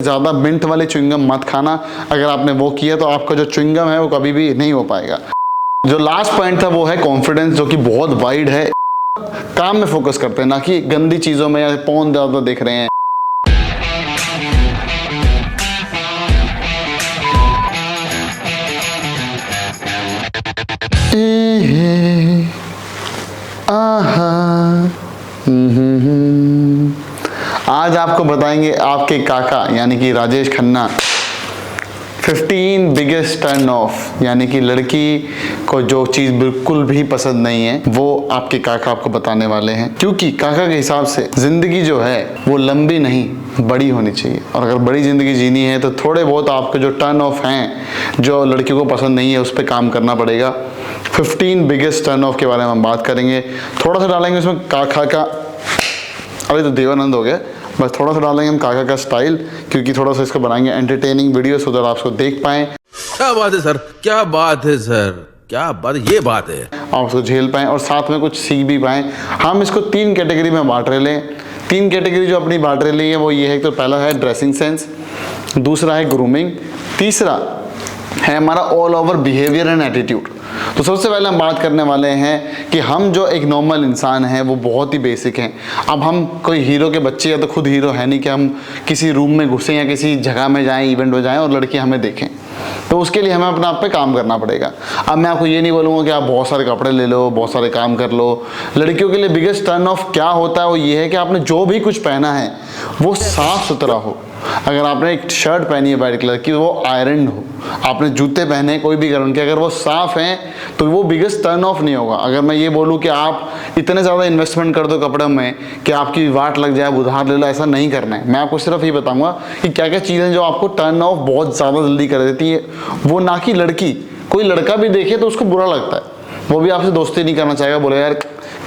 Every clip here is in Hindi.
ज़्यादा मिंट वाली च्युइंगम मत खाना। अगर आपने वो किया तो आपका जो च्युइंगम है वो कभी भी नहीं हो पाएगा। जो लास्ट पॉइंट था वो है कॉन्फिडेंस, जो कि बहुत वाइड है। काम में फोकस करते हैं, ना कि गंदी चीज़ों में या पौन ज़्यादा देख रहे हैं। आज आपको बताएंगे आपके काका यानी कि Rajesh Khanna 15 biggest turn off, यानी कि लड़की को जो चीज़ बिल्कुल भी पसंद नहीं है वो आपके काका आपको बताने वाले हैं। क्योंकि काका के हिसाब से ज़िंदगी जो है वो लंबी नहीं बड़ी होनी चाहिए, और अगर बड़ी ज़िंदगी जीनी है तो थोड़े बहुत आपके जो टर्न ऑफ हैं जो लड़कियों को पसंद नहीं है उस पर काम करना पड़ेगा। 15 बिगेस्ट टर्न ऑफ के बारे में हम बात करेंगे। थोड़ा सा डालेंगे उसमें काका का, अभी तो देवानंद हो गया, बस थोड़ा सा डालेंगे हम काका का स्टाइल, क्योंकि थोड़ा सा इसको बनाएंगे एंटरटेनिंग वीडियो सो दैट आप उसको देख पाएँ। क्या बात है सर, क्या बात है सर, क्या बात, ये बात है, आप उसको झेल पाएँ और साथ में कुछ सीख भी पाएँ। हम इसको 3 कैटेगरी में बांट रहे हैं। 3 कैटेगरी जो अपनी बांट रही है वो ये है, तो पहला है ड्रेसिंग सेंस, दूसरा है ग्रूमिंग, तीसरा है हमारा all over behaviour and attitude. तो सबसे पहले हम बात करने वाले हैं कि हम जो एक नॉर्मल इंसान हैं वो बहुत ही बेसिक हैं। अब हम कोई हीरो के बच्चे या तो खुद हीरो है नहीं कि हम किसी रूम में घुसें या किसी जगह में जाएं, इवेंट में जाएं और लड़की हमें देखें, तो उसके लिए हमें अपने आप पे काम करना पड़ेगा। अब मैं आपको ये नहीं बोलूँगा कि आप बहुत सारे कपड़े ले लो, बहुत सारे काम कर लो। लड़कियों के लिए बिगेस्ट टर्न ऑफ क्या होता है वो ये है कि आपने जो भी कुछ पहना है वो साफ़ सुथरा हो। अगर आपने एक शर्ट पहनी है वाइट कलर की वो आयरन हो, आपने जूते पहने कोई भी कारण के अगर वो साफ़ हैं तो वो बिगेस्ट टर्न ऑफ नहीं होगा। अगर मैं ये बोलूँ कि आप इतने ज़्यादा इन्वेस्टमेंट कर दो कपड़ों में कि आपकी वाट लग जाए, उधार ले लो, ऐसा नहीं करना है। मैं आपको सिर्फ ये बताऊँगा कि क्या क्या चीज़ें जो आपको टर्न ऑफ बहुत ज़्यादा जल्दी कर देती है, वो ना कि लड़की। कोई लड़का भी देखे तो उसको बुरा लगता है, वो भी आपसे दोस्ती नहीं करना चाहेगा, बोले यार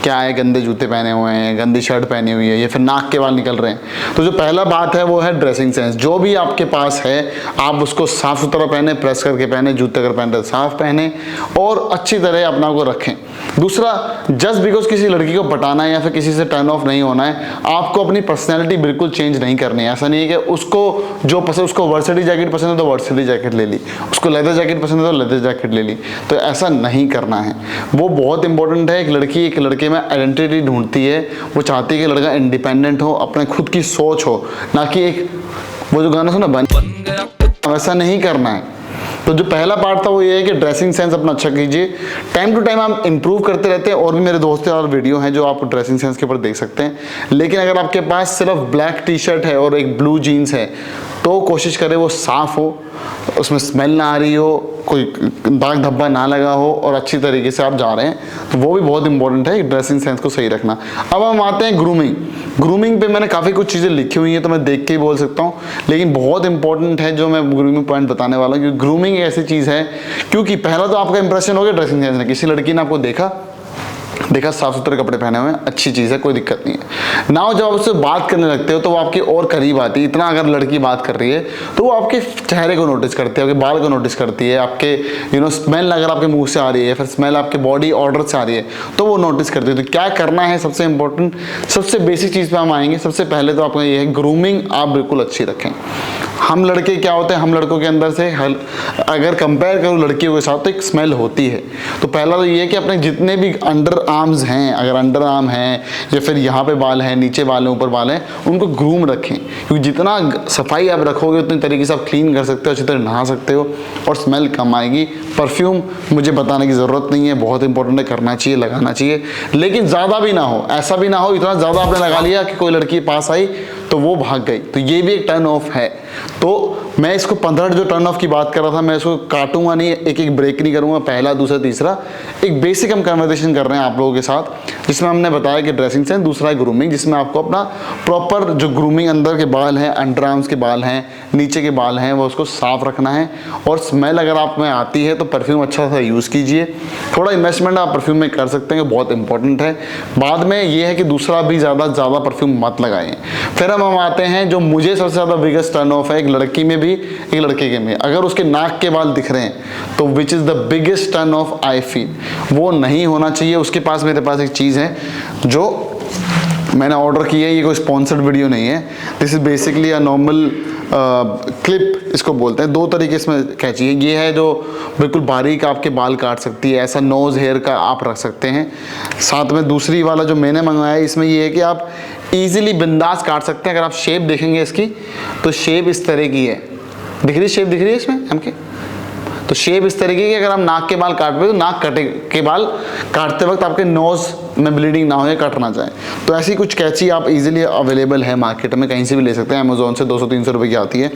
क्या है, गंदे जूते पहने हुए हैं, गंदी शर्ट पहनी हुई है, या फिर नाक के बाल निकल रहे हैं। तो जो पहला बात है वो है ड्रेसिंग सेंस। जो भी आपके पास है आप उसको साफ़ सुथरा पहने, प्रेस करके पहने, जूते अगर पहनते हैं साफ़ पहने और अच्छी तरह अपना को रखें। दूसरा, जस्ट बिकॉज किसी लड़की को पटाना है या फिर किसी से टर्न ऑफ नहीं होना है, आपको अपनी पर्सनैलिटी बिल्कुल चेंज नहीं करनी है। ऐसा नहीं है कि उसको जो पसंद, उसको वर्सिटी जैकेट पसंद है तो वर्सिटी जैकेट ले ली, उसको लेदर जैकेट पसंद है तो लेदर जैकेट ले ली। तो ऐसा नहीं करना है। वो बहुत इंपॉर्टेंट है। एक लड़की एक लड़के में आइडेंटिटी ढूंढती है, वो चाहती है कि लड़का इंडिपेंडेंट हो, अपने खुद की सोच हो, ना कि एक वो जो गाना सुना बन गया, वैसा नहीं करना है। तो जो पहला पार्ट था वो ये है कि ड्रेसिंग सेंस अपना अच्छा कीजिए। टाइम टू टाइम हम इंप्रूव करते रहते हैं, और भी मेरे दोस्तों और वीडियो हैं जो आप ड्रेसिंग सेंस के ऊपर देख सकते हैं। लेकिन अगर आपके पास सिर्फ ब्लैक टी शर्ट है और एक ब्लू जीन्स है तो कोशिश करें वो साफ़ हो, उसमें स्मेल ना आ रही हो, कोई दाग धब्बा ना लगा हो और अच्छी तरीके से आप जा रहे हैं, तो वो भी बहुत इंपॉर्टेंट है ड्रेसिंग सेंस को सही रखना। अब हम आते हैं ग्रूमिंग। ग्रूमिंग पे मैंने काफ़ी कुछ चीज़ें लिखी हुई हैं तो मैं देख के ही बोल सकता हूँ, लेकिन बहुत इंपॉर्टेंट है जो मैं ग्रूमिंग पॉइंट बताने वाला हूँ। क्योंकि ग्रूमिंग एक ऐसी चीज़ है, क्योंकि पहला तो आपका इंप्रेशन हो गया ड्रेसिंग सेंस ने, किसी लड़की ने आपको देखा साफ सुथरे कपड़े पहने हुए हैं, अच्छी चीज़ है, कोई दिक्कत नहीं है। नाउ जब आप उससे बात करने लगते हो तो वो आपकी और करीब आती है। इतना अगर लड़की बात कर रही है तो वो आपके चेहरे को नोटिस करती है, आपके बाल को नोटिस करती है, आपके स्मेल अगर आपके मुंह से आ रही है, फिर स्मेल आपके बॉडी ऑर्डर से आ रही है तो वो नोटिस करती है। तो क्या करना है, सबसे इंपॉर्टेंट सबसे बेसिक चीज़ पे हम आएंगे। सबसे पहले तो आपका ये है ग्रूमिंग आप बिल्कुल अच्छी रखें। हम लड़के क्या होते हैं, हम लड़कों के अंदर से अगर कंपेयर करूँ लड़कियों के साथ तो एक स्मेल होती है। तो पहला तो ये है कि अपने जितने भी अंडर आर्म्स हैं, अगर अंडर आर्म हैं या फिर यहाँ पे बाल हैं, नीचे बाल हैं, ऊपर बाल हैं, उनको ग्रूम रखें। क्योंकि जितना सफाई आप रखोगे उतनी तरीके से आप क्लीन कर सकते हो, अच्छी तरह नहा सकते हो और स्मेल कम आएगी। परफ्यूम मुझे बताने की ज़रूरत नहीं है, बहुत इंपॉर्टेंट है, करना चाहिए, लगाना चाहिए, लेकिन ज़्यादा भी ना हो। ऐसा भी ना हो इतना ज़्यादा आपने लगा लिया कि कोई लड़की पास आई तो वो भाग गई, तो ये भी एक टर्न ऑफ है। तो मैं इसको 15 जो टर्न ऑफ की बात कर रहा था, मैं इसको काटूंगा नहीं, एक एक ब्रेक नहीं करूंगा, पहला दूसरा तीसरा। एक बेसिक हम कन्वर्सेशन कर रहे हैं आप लोगों के साथ, जिसमें हमने बताया कि ड्रेसिंग सेंस, दूसरा है ग्रूमिंग, जिसमें आपको अपना प्रॉपर जो ग्रूमिंग, अंदर के बाल हैं, अंडर आर्म्स के बाल हैं, नीचे के बाल हैं, वो उसको साफ रखना है। और स्मेल अगर आप में आती है तो परफ्यूम अच्छा सा यूज़ कीजिए। थोड़ा इन्वेस्टमेंट आप परफ्यूम में कर सकते हैं, बहुत इंपॉर्टेंट है। बाद में ये है कि दूसरा भी ज़्यादा परफ्यूम मत लगाएं। फिर हम आते हैं जो मुझे सबसे ज़्यादा बिगेस्ट टर्न ऑफ है, एक लड़की में भी एक लड़के के में, अगर उसके नाक के बाल दिख रहे हैं तो which is the biggest turn off I feel, वो नहीं होना चाहिए। उसके पास, मेरे पास एक चीज़ है जो मैंने ऑर्डर किया है, ये कोई स्पॉन्सर्ड वीडियो नहीं है। This is basically a normal clip इसको बोलते हैं। 2 तरीके इसमें कैंची है। ये है जो बिल्कुल बारीक आपके बाल काट सकती है, ऐसा नोज़ हेयर का आप रख सकते हैं। साथ में दूसरी वाला जो मैंने मंगवाया है, इसमें ये है कि आप ईजिली बिंदास काट सकते हैं। अगर आप शेप देखेंगे इसकी, तो शेप इस तरह की है, दिख रही शेप दिख रही है इसमें हमके, तो शेप इस तरीके की। अगर हम नाक के बाल काट रहे हो तो नाक कटे के बाल काटते वक्त आपके नोज़ में ब्लीडिंग ना हो या कट ना जाए, तो ऐसी कुछ कैंची आप इजीली अवेलेबल है मार्केट में, कहीं से भी ले सकते हैं। अमेज़ॉन से 200-300 रुपये की आती है।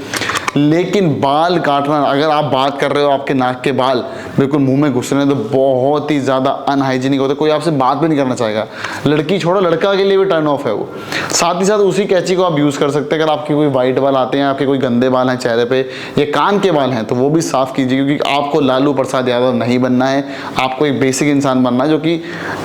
लेकिन बाल काटना, अगर आप बात कर रहे हो आपके नाक के बाल बिल्कुल मुंह में घुस रहे हैं, तो बहुत ही ज़्यादा अनहाइजीनिक होता है। कोई आपसे बात भी नहीं करना चाहेगा, लड़की छोड़ो लड़का के लिए भी टर्न ऑफ है वो। साथ ही साथ उसी कैंची को आप यूज़ कर सकते हैं अगर आपके कोई वाइट बाल आते हैं, आपके कोई गंदे बाल हैं चेहरे पे या कान के बाल हैं, तो वो भी साफ़ कीजिए, क्योंकि आपको लालू प्रसाद यादव नहीं बनना है। आपको एक बेसिक इंसान बनना है जो कि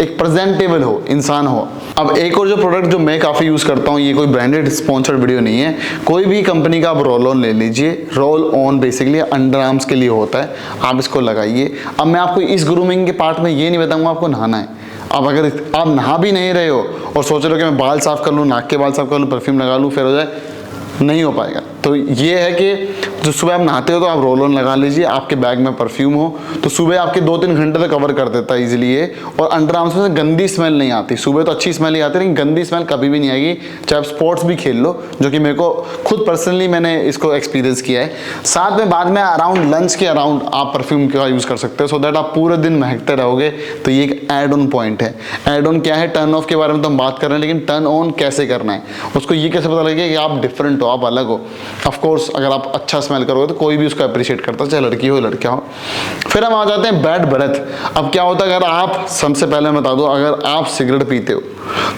एक प्रेजेंटेबल हो, इंसान हो। अब एक और जो प्रोडक्ट जो मैं काफ़ी यूज़ करता हूँ, ये कोई ब्रांडेड स्पॉन्सर्ड वीडियो नहीं है, कोई भी कंपनी का आप रोल ऑन ले लीजिए। Roll on basically under arms के लिए होता है, आप इसको लगाइए। अब मैं आपको इस ग्रूमिंग के पार्ट में ये नहीं बताऊंगा आपको नहाना है। अब अगर आप नहा भी नहीं रहे हो और सोच रहे हो कि मैं बाल साफ़ कर लूँ, नाक के बाल साफ़ कर लूँ, परफ्यूम लगा लूँ, फिर हो जाए, नहीं हो पाएगा। तो ये है कि जो सुबह आप नहाते हो तो आप रोल ऑन लगा लीजिए, आपके बैग में परफ्यूम हो, तो सुबह आपके 2-3 घंटे तक कवर कर देता है इजीली ये। और अंडर आर्म्स में गंदी स्मेल नहीं आती। सुबह तो अच्छी स्मेल ही आती है, लेकिन गंदी स्मेल कभी भी नहीं आएगी, चाहे आप स्पोर्ट्स भी खेल लो, जो कि मेरे को खुद पर्सनली मैंने इसको एक्सपीरियंस किया है। साथ में बाद में अराउंड लंच के अराउंड आप परफ्यूम का यूज़ कर सकते हो, सो दैट आप पूरे दिन महकते रहोगे। तो ये एक एड ऑन पॉइंट है। एड ऑन क्या है? टर्न ऑफ के बारे में तो हम बात कर रहे हैं, लेकिन टर्न ऑन कैसे करना है उसको ये कैसे पता लगेगा कि आप डिफरेंट हो, आप अलग हो। ऑफकोर्स अगर आप अच्छा स्मेल करोगे तो कोई भी उसको अप्रिशिएट करता है, चाहे लड़की हो लड़का हो। फिर हम आ जाते हैं बैड ब्रेथ। अब क्या होता है, अगर आप, सबसे पहले मैं बता दूं, अगर आप सिगरेट पीते हो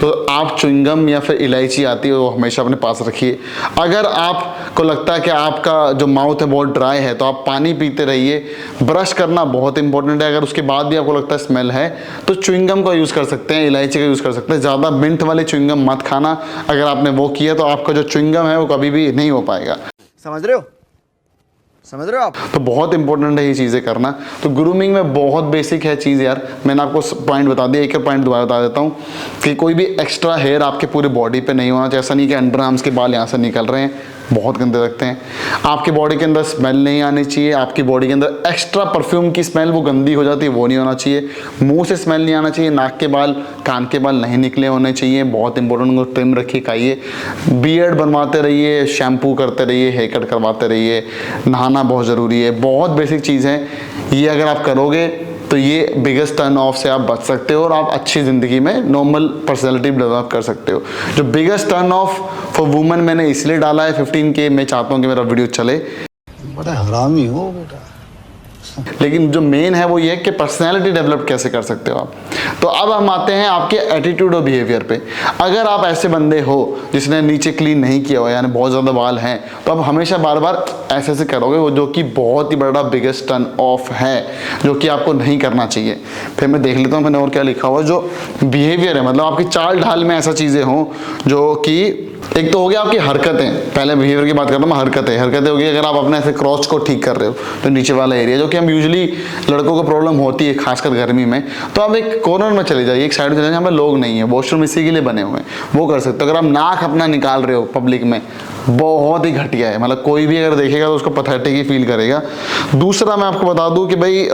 तो आप च्युइंगम या फिर इलायची आती है वो हमेशा अपने पास रखिए। अगर आपको लगता है कि आपका जो माउथ है बहुत ड्राई है, तो आप पानी पीते रहिए। ब्रश करना बहुत इंपॉर्टेंट है। अगर उसके बाद भी आपको लगता है स्मेल है, तो च्युइंगम का यूज़ कर सकते हैं, इलायची का यूज़ कर सकते हैं। ज़्यादा मिंट वाले च्युइंगम मत खाना। अगर आपने वो किया तो आपका जो च्युइंगम है वो कभी भी नहीं हो पाएगा। समझ रहे हो? समझ रहे हो आप? तो बहुत इंपॉर्टेंट है ये चीज़ें करना। तो ग्रूमिंग में बहुत बेसिक है चीज़ यार, मैंने आपको पॉइंट बता दिया। एक और पॉइंट दोबारा बता देता हूँ कि कोई भी एक्स्ट्रा हेयर आपके पूरे बॉडी पे नहीं होना चाहिए। ऐसा नहीं कि अंडर आर्म्स के बाल यहाँ से निकल रहे हैं, बहुत गंदे लगते हैं। आपकी बॉडी के अंदर स्मेल नहीं आनी चाहिए। आपकी बॉडी के अंदर एक्स्ट्रा परफ्यूम की स्मेल वो गंदी हो जाती है, वो नहीं होना चाहिए। मुंह से स्मेल नहीं आना चाहिए। नाक के बाल, कान के बाल नहीं निकले होने चाहिए, बहुत इंपॉर्टेंट। उनको ट्रिम रखिए, खाइए। बियर्ड बनवाते रहिए, शैम्पू करते रहिए, हेयर कट करवाते रहिए। नहाना बहुत ज़रूरी है, बहुत बेसिक चीज़ है ये। अगर आप करोगे तो ये बिगेस्ट टर्न ऑफ से आप बच सकते हो और आप अच्छी ज़िंदगी में नॉर्मल पर्सनैलिटी डेवलप कर सकते हो। जो biggest turn off for women मैंने इसलिए डाला है 15K, मैं चाहता हूँ कि मेरा वीडियो चले। बड़ा हरामी हो बेटा। लेकिन जो मेन है वो ये है कि पर्सनैलिटी डेवलप कैसे कर सकते हो आप। तो अब हम आते हैं आपके एटीट्यूड और बिहेवियर पे। अगर आप ऐसे बंदे हो जिसने नीचे क्लीन नहीं किया हो, यानी बहुत ज़्यादा बाल हैं, तो आप हमेशा बार बार ऐसे ऐसे करोगे, वो जो कि बहुत ही बड़ा बिगेस्ट टर्न ऑफ है, जो कि आपको नहीं करना चाहिए। फिर मैं देख लेता हूँ मैंने और क्या लिखा हुआ। जो बिहेवियर है, मतलब आपकी चाल ढाल में ऐसा चीज़ें हों जो कि, एक तो हो गया आपकी हरकतें। पहले बिहेवियर की बात करता हूँ मैं। हरकतें होगी, अगर आप अपने ऐसे क्रॉच को ठीक कर रहे हो तो नीचे वाला एरिया, जो कि हम यूजुअली लड़कों को प्रॉब्लम होती है खासकर गर्मी में, तो आप एक कॉर्नर में चले जाइए, एक साइड में चले जाइए जहाँ पर लोग नहीं है, वॉशरूम इसी के लिए बने हुए हैं, वो कर सकते हो। अगर आप नाक अपना निकाल रहे हो पब्लिक में, बहुत ही घटिया है, मतलब कोई भी अगर देखेगा तो उसको पैथेटिक ही फील करेगा। दूसरा मैं आपको बता दूं कि भाई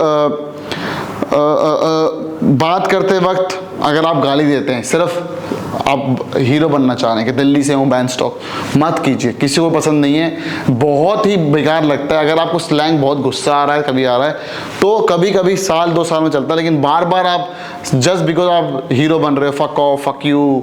बात करते वक्त अगर आप गाली देते हैं, सिर्फ आप हीरो बनना चाह रहे हैं कि दिल्ली से हूँ बैन स्टॉक, मत कीजिए, किसी को पसंद नहीं है, बहुत ही बेकार लगता है। अगर आपको स्लैंग बहुत गुस्सा आ रहा है, कभी आ रहा है, तो कभी कभी 1-2 साल में चलता है, लेकिन बार बार आप जस्ट बिकॉज आप हीरो बन रहे हो, फक ऑफ, फक यू,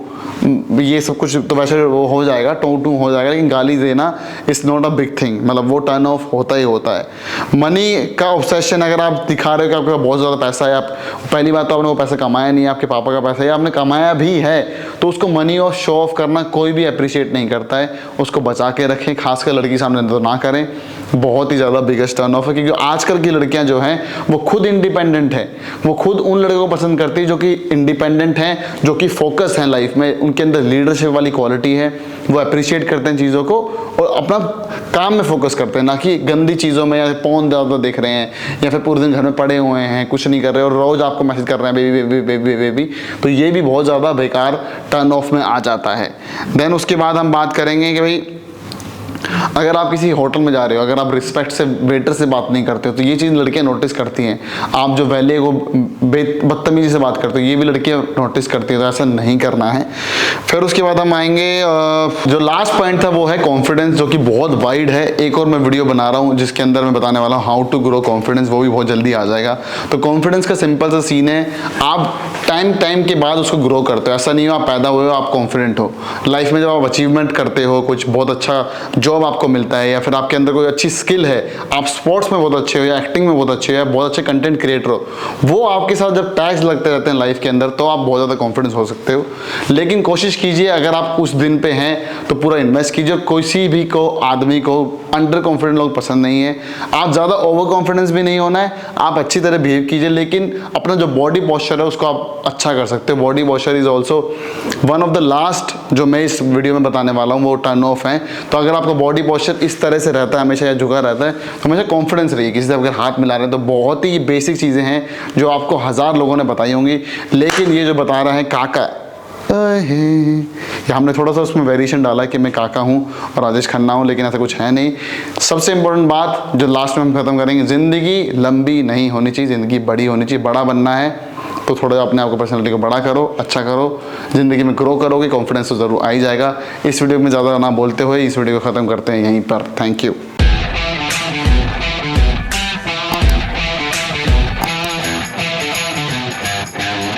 ये सब कुछ तो वैसे वो हो जाएगा, टू हो जाएगा, लेकिन गाली देना is not a big thing, मतलब वो टर्न ऑफ होता ही होता है। मनी का ऑब्सेशन अगर आप दिखा रहे हो कि आपके पास बहुत ज़्यादा पैसा है, आप पहली बात तो आपने वो पैसा कमाया नहीं है, आपके पापा का पैसा है, आपने कमाया भी है, तो उसको मनी और शो ऑफ करना कोई भी अप्रिशिएट नहीं करता है। उसको बचा के रखें, खासकर लड़की सामने तो ना करें, बहुत ही ज़्यादा बिगेस्ट टर्न ऑफ है। क्योंकि आजकल की लड़कियां जो हैं वो खुद इंडिपेंडेंट हैं, वो खुद उन लड़कों को पसंद करती है जो कि इंडिपेंडेंट हैं, जो कि फोकस हैं लाइफ में, उनके अंदर लीडरशिप वाली क्वालिटी है, वो अप्रिशिएट करते हैं चीज़ों को और अपना काम में फोकस करते हैं, ना कि गंदी चीज़ों में या पॉन ज़्यादा देख रहे हैं या फिर पूरे दिन घर में पड़े हुए हैं, कुछ नहीं कर रहे और रोज़ आपको मैसेज कर रहे हैं बेबी बेबी बेबी बेबी। तो ये भी बहुत ज़्यादा बेकार टर्न ऑफ में आ जाता है। देन उसके बाद हम बात करेंगे कि भाई अगर आप किसी होटल में जा रहे हो, अगर आप रिस्पेक्ट से वेटर से बात नहीं करते हो, तो ये चीज़ लड़कियां नोटिस करती हैं। आप जो वैले को बदतमीजी से बात करते हो, ये भी लड़कियां नोटिस करती हैं, तो ऐसा नहीं करना है। फिर उसके बाद हम आएंगे, जो लास्ट पॉइंट था वो है कॉन्फिडेंस, जो कि बहुत वाइड है। एक और मैं वीडियो बना रहा हूँ जिसके अंदर मैं बताने वाला हूँ हाउ टू ग्रो कॉन्फिडेंस, वो भी बहुत जल्दी आ जाएगा। तो कॉन्फिडेंस का सिंपल सा सीन है, आप टाइम के बाद उसको ग्रो करते हो। ऐसा नहीं हो आप पैदा हुए हो आप कॉन्फिडेंट हो। लाइफ में जब आप अचीवमेंट करते हो, कुछ बहुत अच्छा जॉब आपको मिलता है, या फिर आपके अंदर कोई अच्छी स्किल है, आप स्पोर्ट्स में बहुत अच्छे हो या एक्टिंग में बहुत अच्छे हो या बहुत अच्छे कंटेंट क्रिएटर हो, वो आपके साथ जब टैग्स लगते रहते हैं लाइफ के अंदर, तो आप बहुत ज़्यादा कॉन्फिडेंस हो सकते हो। लेकिन कोशिश कीजिए, अगर आप उस दिन पे हैं तो पूरा इन्वेस्ट कीजिए। किसी भी को आदमी को अंडर कॉन्फिडेंट लोग पसंद नहीं है। आप ज़्यादा ओवर कॉन्फिडेंस भी नहीं होना है, आप अच्छी तरह बिहेव कीजिए, लेकिन अपना जो बॉडी पोस्चर है उसको आप अच्छा कर सकते हो। Body posture is also one of the last जो मैं इस वीडियो में बताने वाला हूँ, वो टर्न ऑफ है। तो अगर आपका बॉडी पोस्चर इस तरह से रहता है हमेशा या झुका रहता है, तो हमेशा कॉन्फिडेंस रहिए। किसी से अगर हाथ मिला रहे हैं तो बहुत ही बेसिक चीज़ें हैं जो आपको 1000 लोगों ने बताई होंगी, लेकिन ये जो बता रहा है काका, हमने थोड़ा सा उसमें वेरिएशन डाला है कि मैं काका हूँ और राजेश खन्ना हूँ, लेकिन ऐसा कुछ है नहीं। सबसे इंपॉर्टेंट बात जो लास्ट में हम खत्म करेंगे, ज़िंदगी लंबी नहीं होनी चाहिए, ज़िंदगी बड़ी होनी चाहिए। बड़ा बनना है तो थोड़ा अपने आप को, पर्सनैलिटी को बड़ा करो, अच्छा करो, ज़िंदगी में ग्रो करोगे, कॉन्फिडेंस तो ज़रूर आ ही जाएगा। इस वीडियो में ज़्यादा ना बोलते हुए इस वीडियो को ख़त्म करते हैं यहीं पर। Thank you.